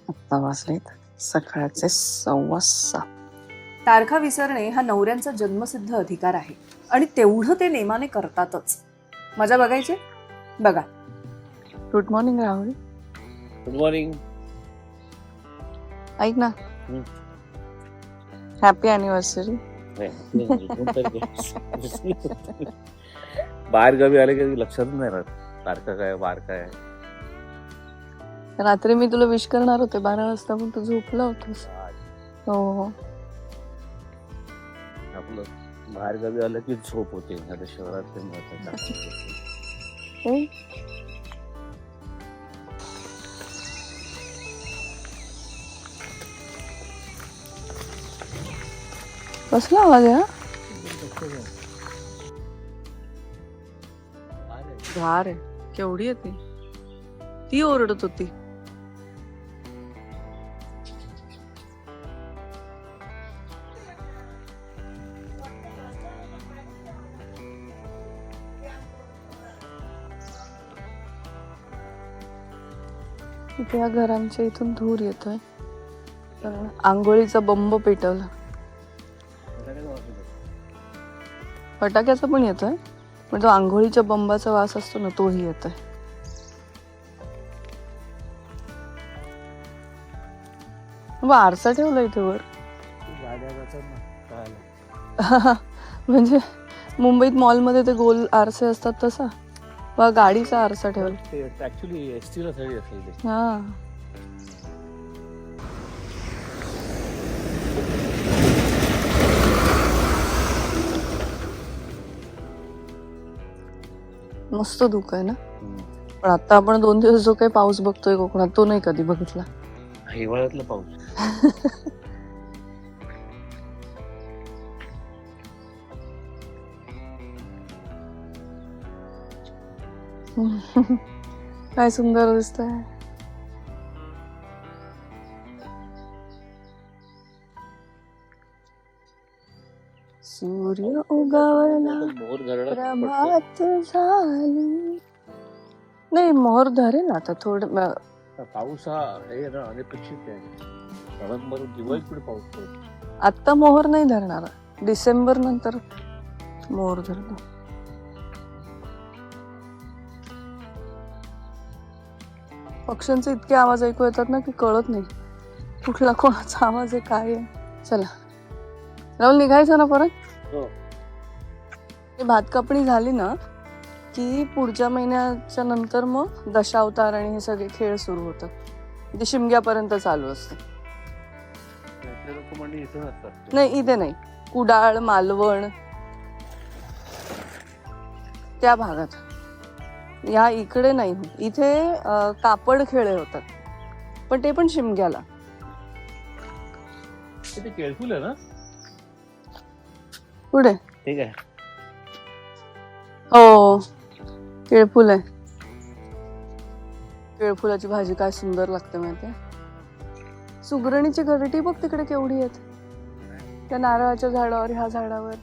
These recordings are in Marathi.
आता वाजलेत सकाळचे 6:15. तारखा विसरणे हा नवऱ्यांचा जन्मसिद्ध अधिकार आहे आणि तेवढं ते नेमाने करतातच. मजा बघायची? बघा. Good morning Rahul. Good morning. ऐक ना, हॅपी अॅनिव्हर्सरी. बाहेर गावी आले की लक्षात नाही राहत तारखा काय वार काय. रात्री मी तुला विश करणार होते 12 वाजता, पण तू झोपला होतास. हो, आपलं बाहेर गावी आलं की झोप होते. आता शहरात ते महत्वाचं. हो. कसला आवाज आहे? घार आहे. केवढी आहे ती ओरडत होती. या घरांच्या इथून धूर येतोय कारण आंघोळीचा बंब पेटवला. फटाक्याचा पण येतोय, पण तो आंघोळीच्या बंबाचा वास असतो ना, तोही येतोय. आरसा ठेवला इथे वर. म्हणजे मुंबईत मॉलमध्ये ते गोल आरसे असतात तसा, वा गाडीचा आरसा ठेवला. ऍक्च्युली एसटीला साडी असेल ते. हा, मस्त धुकं आहे ना. पण आता आपण 2 दिवस जो काही पाऊस बघतोय कोकणात, तो नाही कधी बघितला. हिवाळ्यातला पाऊस. काय सुंदर दिसतंय. सूर्य उगवला, मोर घरडा प्रभात झाली. नाही, मोहर धरेल आता थोडं. पाऊस हा हे ना अनपेक्षित आहे. नोव्हेंबर दिवाळीत पुढे पाऊस पडतो. आत्ता मोहर नाही धरणार, डिसेंबर नंतर मोहर धरतो. पक्ष्यांचे इतके आवाज ऐकू येतात ना की कळत नाही कुठला कोणाचा आवाज आहे, काय आहे. चला राहुल, निघायचं ना परत. हो. भात कापणी झाली ना की पुढच्या महिन्याच्या नंतर मग दशावतार आणि हे सगळे खेळ सुरू होतात. ते शिमग्यापर्यंत चालू असते. नाही, इथे नाही. कुडाळ, मालवण त्या भागात. या इकडे नाही. इथे कापड खेळे होतात, पण ते पण शिमग्याला. ते केळफुल आहे ना पुढे? ठीक आहे. हो, केळफुल आहे. केळफुलाची भाजी काय सुंदर लागते माहितीये. सुगरणीची घरटी बघ तिकडे केवढी आहेत, त्या नारळाच्या झाडावर, ह्या झाडावर.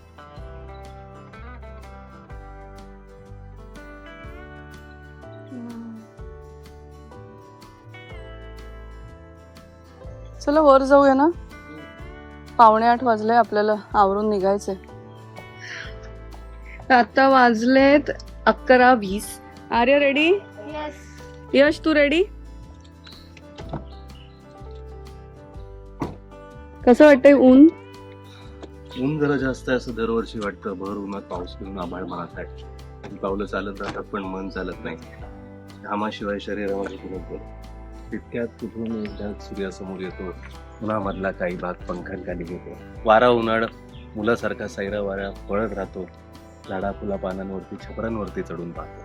चला वर जाऊया ना. 7:45 वाजले, आपल्याला आवरून निघायचंय. आता वाजलेत 11:20. आर्य रेडी? यश, तू रेडी? कसं वाटतंय ऊन? ऊन जरा जास्त आहे असं दरवर्षी वाटतं. भर उन्हात पाऊस करून आभाळ मनात आहे. पावलं चालत राहतात पण मन चालत नाही. घामाशिवाय शरीरामध्ये पुरत. तितक्यात कुठून एकदाच सूर्यासमोर येतो. उन्हामधला काही भाग पंखांखाली घेतो. वारा उन्हाळ मुलासारखा सैरा वाऱ्या पळत राहतो. झाडा फुला पानांवरती, छपरांवरती चढून पाहतो.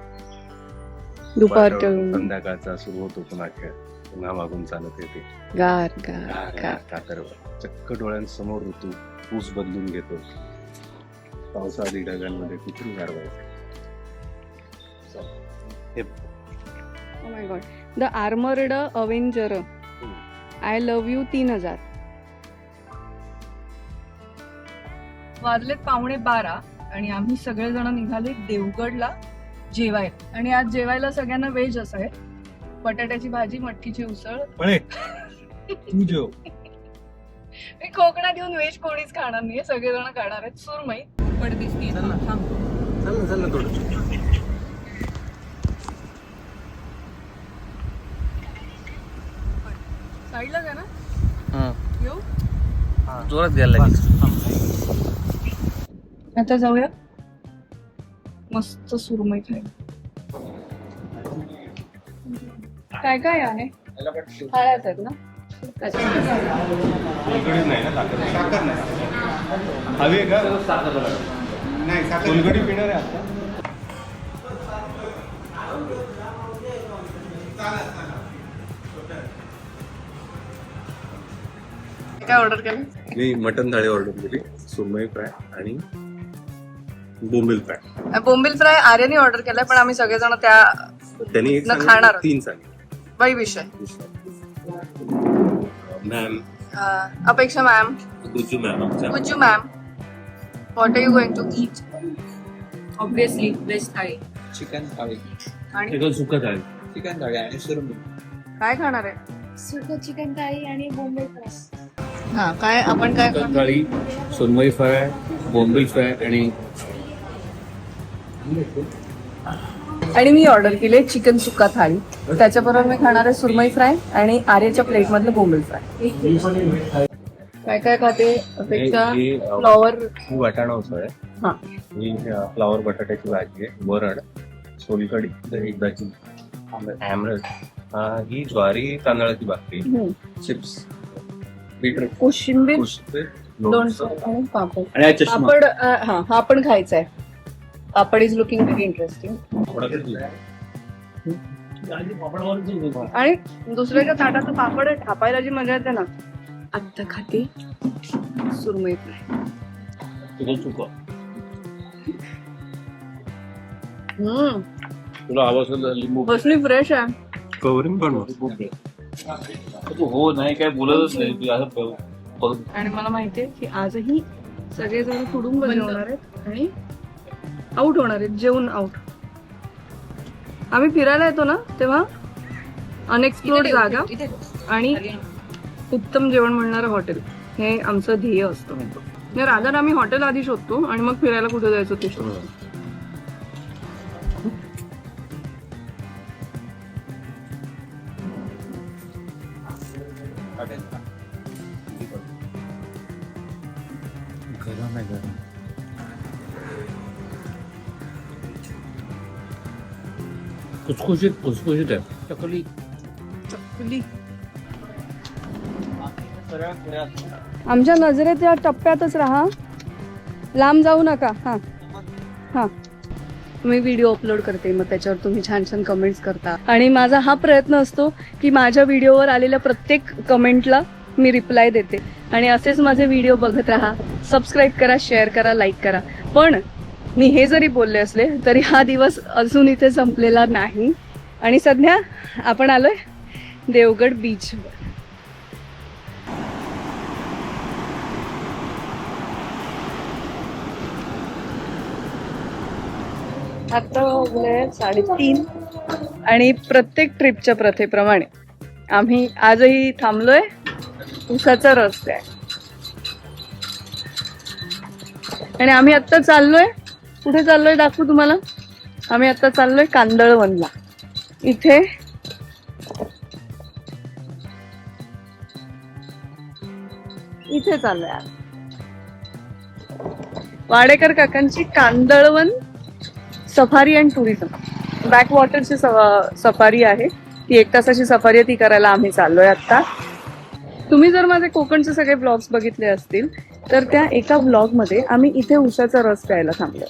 दुपार संध्याकाळचा सुरू होतो पुन्हा खेळ. पुन्हा मागून चालत येते गार गार गार. कातरवर चक्क डोळ्यांसमोर ऋतू ऊस बदलून घेतो. पावसाआधी ढगांमध्ये कुठून गारवायचं. Oh my God. The Armored Avenger. I love you 3000. वाजलेत 11:15 आणि आम्ही सगळेजण निघाले देवगडला जेवायला. आणि आज जेवायला सगळ्यांना व्हेज असं आहे. बटाट्याची भाजी, मटकीची उसळ, तू जेव. मी कोकणात येऊन व्हेज कोणीच खाणार नाहीये, सगळेजण खाणार आहेत सुरमई. पण दिसते चल ना थोडं. साईडला जा ना. येऊ जोरात घ्यायला लागेल. आता जाऊया मस्त सुरमई खायला. काय काय आहे खायचं आहेत ना. हवी आहे का? नाही फुलगडी पिणार आहे आता. काय ऑर्डर केलं? मी मटन थाळी ऑर्डर केली, सुरमई फ्राय आणि बोंबील फ्राय. बोंबील फ्राय आर्यनी ऑर्डर केलाय, पण आम्ही सगळेजण त्या त्यांनी एक न खाणार. सांगितलं, 3 सांगितलं. बाई विषय. मॅम अपेक्षा मॅम, गुज्जू मॅम आमच्या. Gujju ma'am, what are you going to eat? Obviously veg थाळी. चिकन थाळी, आणि सुकं थाळी. चिकन थाळी आणि सुरमई. काय खाणार आहे? सुकं चिकन थाळी आणि बोंबील फ्राय. हा काय आपण काय चिकन थाळी, सुरमई फ्राय, बोंबील फ्राय आणि आणि मी ऑर्डर केली चिकन सुक्का थाळी. त्याच्याबरोबर मी खाणार आहे सुरमई फ्राय आणि आर्याच्या प्लेट मधलं बोंबील फ्राय. काय काय खाते अपेक्षा? ही फ्लॉवर, वाटाणा उसळ आहे. हा. ही फ्लॉवर बटाट्याची भाजी आहे, वरण, सोलकढी, एकदाची आमरस, ही ज्वारी तांदळाची भाकरी, चिप्स, बीटरूट, कोशिंबीर, कोशिंबीर, लोणचं लोणचं आणि पापड. आणि चष्मा. पापड हा पण खायचा आहे. पापड इज लुकिंग व्हेरी इंटरेस्टिंग. आणि दुसऱ्याच्या ताटाचं पापड थापायला जी मजा येते ना. आत्ता खाते सुरमई फ्राय. तुला आवाज लिंबू कसली फ्रेश आहे. कवरिंग पण तू हो नाही काय बोलतच नाही तू असं करून. आणि मला माहितीये की आजही सगळेजण तुडुंब जेवणार आहेत आणि आउट होणार आहेत, जेवून आउट. आम्ही फिरायला येतो ना तेव्हा अनएक्सप्लोर्ड जागा आणि उत्तम जेवण मिळणारं हॉटेल हे आमचं ध्येय असतं. म्हणजे रादर आम्ही हॉटेल आधी शोधतो आणि मग फिरायला कुठे जायचं ते शोधतो. गरम आहे गरम. खुसखुशीत आहे. चकली आमच्या नजरेत या टप्प्यातच राहा, लांब जाऊ नका. हा हा मी व्हिडिओ अपलोड करते, मग त्याच्यावर तुम्ही छान छान कमेंट्स करता. आणि माझा हा प्रयत्न असतो की माझ्या व्हिडिओवर आलेल्या प्रत्येक कमेंटला मी रिप्लाय देते. आणि असेच माझे व्हिडिओ बघत राहा, सबस्क्राईब करा, शेअर करा, लाईक करा. पण मी हे जरी बोलले असले तरी हा दिवस अजून इथे संपलेला नाही. आणि सध्या आपण आलोय देवगड बीचवर. आता वाजले 3:30 आणि प्रत्येक ट्रिपच्या प्रथेप्रमाणे आम्ही आजही थांबलोय उसाचा रस्ता आहे. आणि आम्ही आता चाललोय, कुठे चाललोय दाखवू तुम्हाला. आम्ही आता चाललोय कांदळवनला. इथे चाललोय वाडेकर काकांची कांदळवन सफारी अँड टुरिझम. बॅकवॉटरची सफारी आहे ती, 1 तासाची सफारी आहे ती करायला आम्ही चाललोय आता. तुम्ही जर माझे कोकणचे सगळे ब्लॉग्स बघितले असतील तर त्या एका ब्लॉगमध्ये आम्ही इथे उसाचा रस प्यायला थांबलोय.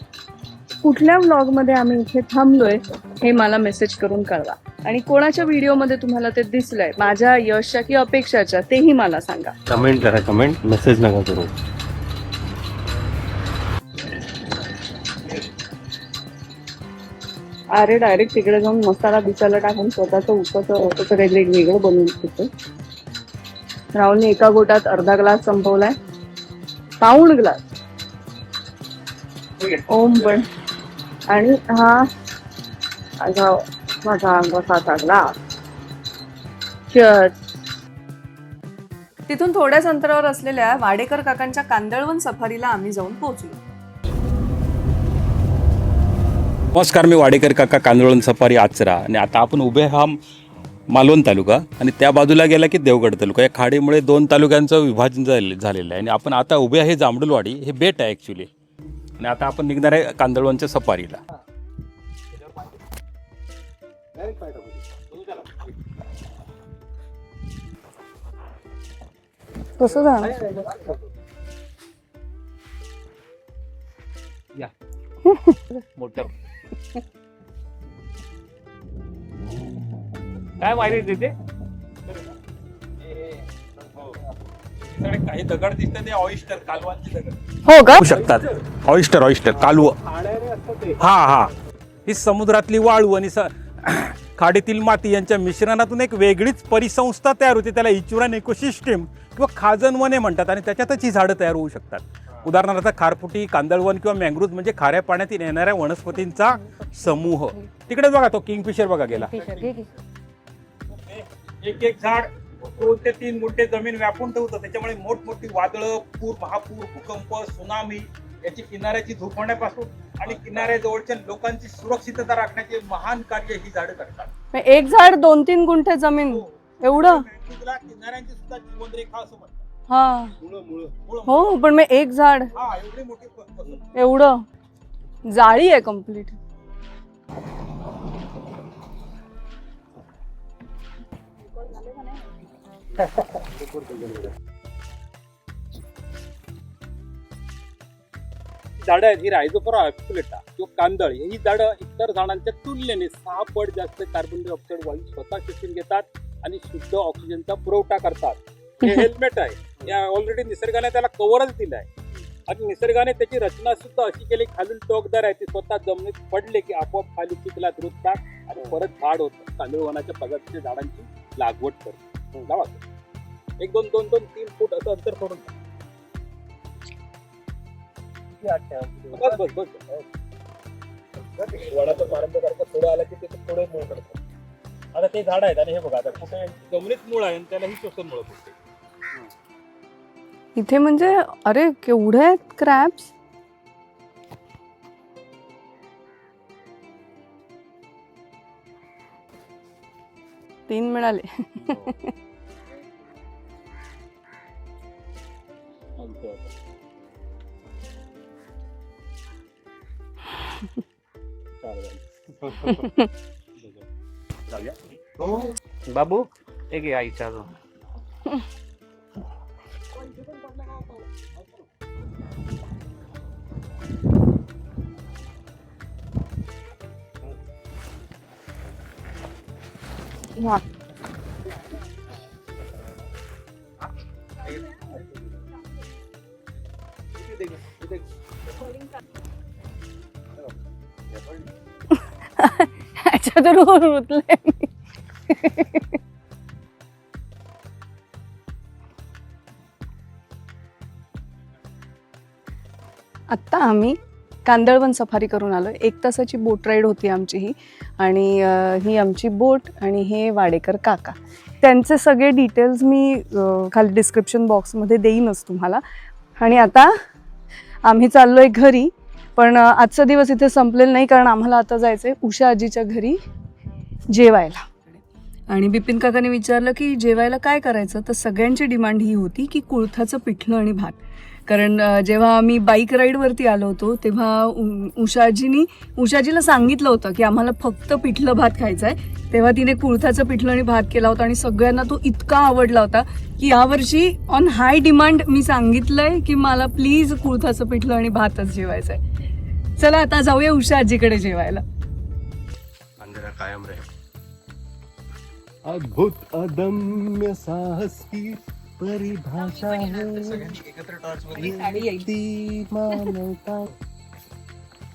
कुठल्या ब्लॉगमध्ये आम्ही इथे थांबलोय हे मला मेसेज करून कळवा. आणि कोणाच्या व्हिडिओमध्ये तुम्हाला ते दिसलंय, माझ्या यशच्या की अपेक्षाच्या, तेही मला सांगा. कमेंट करा, कमेंट मेसेज नका करू. अरे डायरेक्ट तिकडे जाऊन मसाला बिसाला टाकून स्वतःचं उसाचं काहीतरी वेगळं बनवून घेतो. राहुलने एका गोटात अर्धा ग्लास संपवलाय, पाऊण ग्लास. ओम पण. आणि हा माझा अंगाचा ग्लास. Cheers. तिथून थोड्याच अंतरावर असलेल्या वाडेकर काकांच्या कांदळवन सफारीला आम्ही जाऊन पोहोचलो. नमस्कार, मी वाडेकर काका, कांदळवन सफारी आचरा. आणि आता आपण उभे हा मालवण तालुका आणि त्या बाजूला गेला की देवगड तालुका. या खाडीमुळे 2 तालुक्यांचं विभाजन झालेलं आहे. आणि आपण आता उभे आहे जांभडुलवाडी, हे बेट आहे ॲक्च्युली. आणि आता आपण निघणार आहे कांदळवनच्या सफारीला. कसं जाणार? मोटर काय माहिती देते काही दगड दिसतात, ते ऑइस्टर कालवांचे दगड हो का? होऊ शकतात. ऑइस्टर कालव, हा ही समुद्रातली वाळू आणि खाडीतील माती यांच्या मिश्रणातून एक वेगळीच परिसंस्था तयार होते. त्याला इचुरान इकोसिस्टम किंवा खाजन वने म्हणतात. आणि त्याच्यातच ही झाडं तयार होऊ शकतात. उदाहरणार्थ खारफुटी, कांदळवन किंवा मँग्रोव्ह म्हणजे खाऱ्या पाण्यातील येणाऱ्या वनस्पतींचा समूह. तिकडे बघा, तो किंगफिशर बघा गेला. एक झाड 2 ते 3 गुंठे जमीन व्यापून ठेवतं. त्याच्यामुळे मोठमोठी वादळं, पूर, महापूर, भूकंप, सुनामी याची किनाऱ्याची धोपण्यापासून आणि किनाऱ्याजवळच्या लोकांची सुरक्षितता राखण्याचे महान कार्य ही झाडं करतात. एक झाड 2-3 गुंठे जमीन एवढं? किनाऱ्यांची सुद्धा जीवनरेखा असं म्हणतात. हा मुळं हो, पण मग एक झाड हा एवढी मोठी एवढं जाळी आहे कम्प्लीट. झाडं आहेत ही रायझोफोरा ऑक्युलेटा किंवा कांदळ. ही झाडं इतर झाडांच्या तुलनेने 6 पट जास्त कार्बन डायऑक्साईड वायू स्वतः शोषून घेतात आणि शुद्ध ऑक्सिजनचा पुरवठा करतात. हे हेल्मेट आहे. या ऑलरेडी निसर्गाने त्याला कव्हरच दिलं आहे. आणि निसर्गाने त्याची रचना सुद्धा अशी केली, खालून टोकदार आहे. ती स्वतः जमिनीत पडले की आपोआप खाली चिखलात रुजतात आणि परत झाड होतं. कांदळवनाच्या प्रजातीच्या झाडांची लागवड करतो. लावा 1-2-2-3 फूट असं अंतर सोडून बस. वडाचं पारंब्यासारखं थोडं आलं की ते थोडं मूळ करतात. आता ते झाड आहेत आणि हे बघा, आता कुठे जमिनीत मूळ आहे आणि त्याला ही शोषण मुळे पडते. इथे म्हणजे अरे केवढे आहेत क्रॅब्स. तीन मिळाले. बाबू एक आईचा वा. ह्याच्यातून रुतले मी. आत्ता आम्ही कांदळवन सफारी करून आलो. 1 तासाची बोट राईड होती आमची ही. आणि ही आमची बोट आणि हे वाडेकर काका. त्यांचे सगळे डिटेल्स मी खाली डिस्क्रिप्शन बॉक्समध्ये देईनच तुम्हाला. आणि आता आम्ही चाललो आहे घरी. पण आजचा दिवस इथे संपलेला नाही, कारण आम्हाला आता जायचं आहे उषा आजीच्या घरी जेवायला. आणि बिपिन काकाने विचारलं की जेवायला काय करायचं, तर सगळ्यांची डिमांड ही होती की कुळथाचं पिठलं आणि भात. कारण जेव्हा आम्ही बाईक राईडवरती आलो होतो तेव्हा उषाजीला सांगितलं होतं की आम्हाला फक्त पिठलं भात खायचं आहे. तेव्हा तिने कुळथाचं पिठलं आणि भात केला होता आणि सगळ्यांना तो इतका आवडला होता की यावर्षी ऑन हाय डिमांड मी सांगितलंय की मला प्लीज कुळथाचं पिठलं आणि भातच जेवायचं आहे. चला आता जाऊया उषा आजीकडे जेवायला. अंधेरा कायम रहे. अद्भुत अदम्य साहस की परिभाषा है.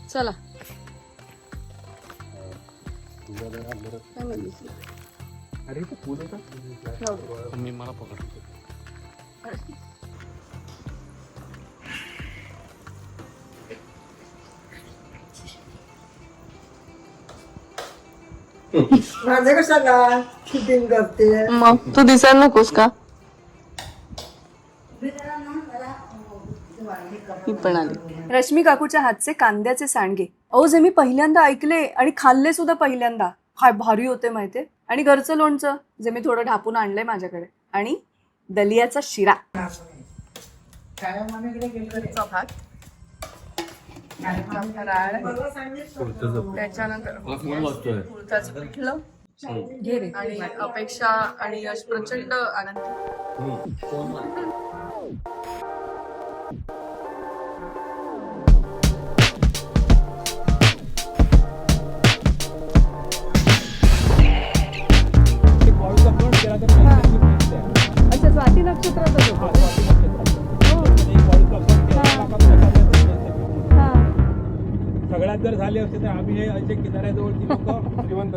चला अरे ते फुल होता. मी मला पकडतो. माझे कशाला शूटिंग करते. मग तू दिसायला नकोस का? ही पण आली. रश्मी काकूच्या हातचे कांद्याचे सांडगे अहो जे मी पहिल्यांदा ऐकले आणि खाल्ले सुद्धा पहिल्यांदा. काय भारी होते माहितीये. आणि घरचं लोणचं जे मी थोडं ढापून आणलंय माझ्याकडे. आणि दलियाचा शिरा. घरचा भात, फराळ, त्याच्यानंतर उडदाचं पिठलं आणि अपेक्षा आणि यश प्रचंड आनंदी. अच्छा, स्वाती नक्षत्रातच होतं. सगळ्यात जर झाले असते तर आम्ही हे असे किनाऱ्याजवळची लोक जिवंत